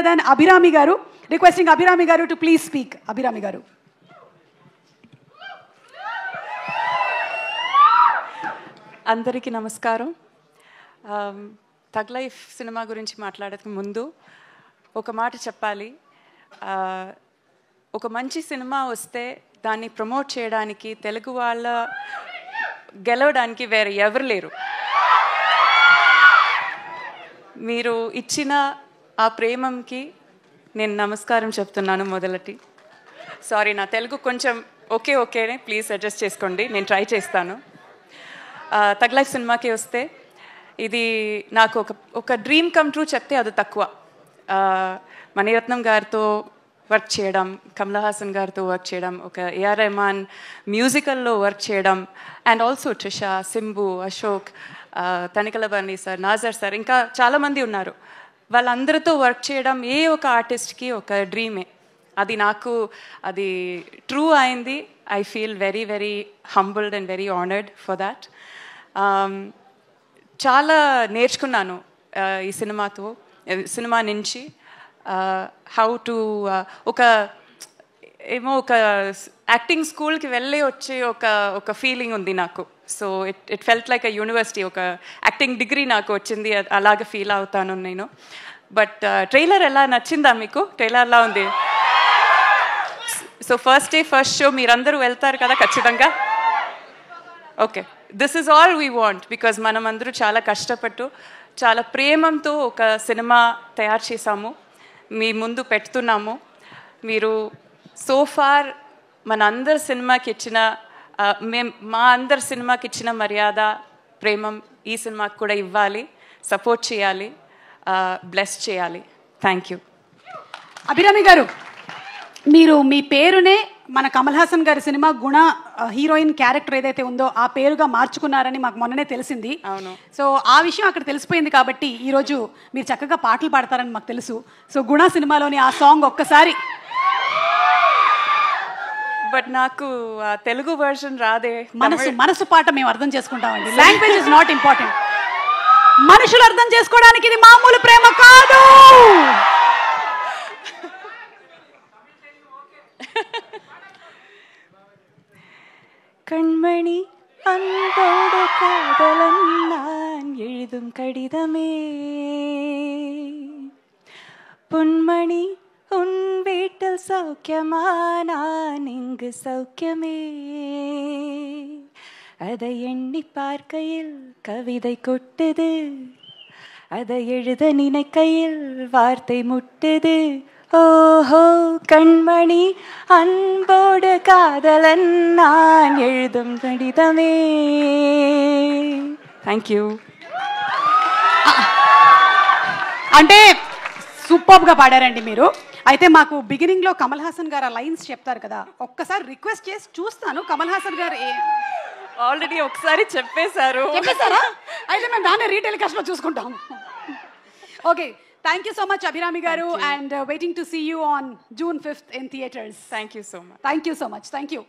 Then Abhirami Garu, requesting Abhirami Garu to please speak. Abhirami Garu. అందరికీ నమస్కారం. తగ్ life cinema గురించి మాట్లాడక ముందు ఒక మాట చెప్పాలి. ఒక మంచి సినిమా వస్తే దాన్ని ప్రమోట్ చేయడానికి తెలుగు వాళ్ళ గెలవడానికి వేరే ఎవరు లేరు. మీరు ఇచ్చిన ఆ ప్రేమంకి నేను నమస్కారం చెప్తున్నాను. మొదలటి సారీ, నా తెలుగు కొంచెం ఓకేనే, ప్లీజ్ అడ్జస్ట్ చేసుకోండి, నేను ట్రై చేస్తాను. తగ్ లైఫ్ సినిమాకి వస్తే ఇది నాకు ఒక డ్రీమ్ కమ్ ట్రూ చెప్తే అది తక్కువ. మణిరత్నం గారితో వర్క్ చేయడం, కమల్ హాసన్ గారితో వర్క్ చేయడం, ఒక ఏఆర్ రెహమాన్ మ్యూజికల్లో వర్క్ చేయడం, and also Trisha, Simbu, Ashok, Tanikella Bharani sir, Nassar sir, ఇంకా చాలామంది ఉన్నారు. వాళ్ళందరితో వర్క్ చేయడం ఏ ఒక ఆర్టిస్ట్కి ఒక డ్రీమే. అది నాకు అది ట్రూ అయింది. I feel very very humbled and very honoured for that. చాలా నేర్చుకున్నాను ఈ సినిమా నుంచి. హౌ టు ఒక యాక్టింగ్ స్కూల్కి వెళ్ళి వచ్చే ఒక ఫీలింగ్ ఉంది నాకు. So it felt like a university, ఒక యాక్టింగ్ డిగ్రీ నాకు వచ్చింది, అలాగే ఫీల్ అవుతాను నేను. బట్ ట్రైలర్ ఎలా నచ్చిందా మీకు? ట్రైలర్ ఎలా ఉంది? So first day first show మీరందరూ వెళ్తారు కదా ఖచ్చితంగా? Okay, this is all we want. Because మనం అందరూ చాలా కష్టపట్టు చాలా ప్రేమంతో ఒక సినిమా తయారు చేసాము, మీ ముందు పెడుతున్నాము. మీరు సో ఫార్ మా అందరి సినిమాకి ఇచ్చిన మర్యాద, ప్రేమం ఈ సినిమాకి కూడా ఇవ్వాలి, సపోర్ట్ చేయాలి, బ్లెస్ చేయాలి. Thank you. అభిరామి గారు, మీరు మీ పేరునే మన కమల్ హాసన్ గారి సినిమా గుణ హీరోయిన్ క్యారెక్టర్ ఏదైతే ఉందో ఆ పేరుగా మార్చుకున్నారని మాకు మొన్ననే తెలిసింది. అవును. సో ఆ విషయం అక్కడ తెలిసిపోయింది కాబట్టి ఈరోజు మీరు చక్కగా పాటలు పాడతారని మాకు తెలుసు. సో గుణ సినిమాలోని ఆ సాంగ్ ఒక్కసారి. బట్ నాకు తెలుగు వర్షన్ రాదే. మనసు పాట మేము అర్థం చేసుకుంటామండి. Language is not important. మనుషులు అర్థం చేసుకోవడానికి ఇది మామూలు ప్రేమ కాదు. கண்மணி அன்போடு காதலன் நான் எழுதும் கடிதமே, பொன்மணி உன் வீட்டில் சௌக்கியமா, நான் இங்கு சௌக்கியமே. அதை எண்ணி பார்க்கையில் கவிதை கொட்டுது, அதை எழுத நினைக்கையில் வார்த்தை முட்டுது. ஓஹோ கண்மணி அன்போடு காதலன் நான் எழுதும் கடிதமே. Thank you. అంటే సూపర్గా పాడారండి మీరు. అయితే మాకు బిగినింగ్లో కమల్ హాసన్ గారు ఆ లైన్స్ చెప్తారు కదా, ఒక్కసారి రిక్వెస్ట్ చేసి చూస్తాను. కమల్ హాసన్ గారు ఆల్రెడీ ఒకసారి చెప్పేశారా? అయితే మేము దాన్ని రీటెలికాస్ట్లో చూసుకుంటాం. Okay, thank you so much Abhirami garu, and waiting to see you on June 5th in theaters. Thank you so much. Thank you so much. Thank you.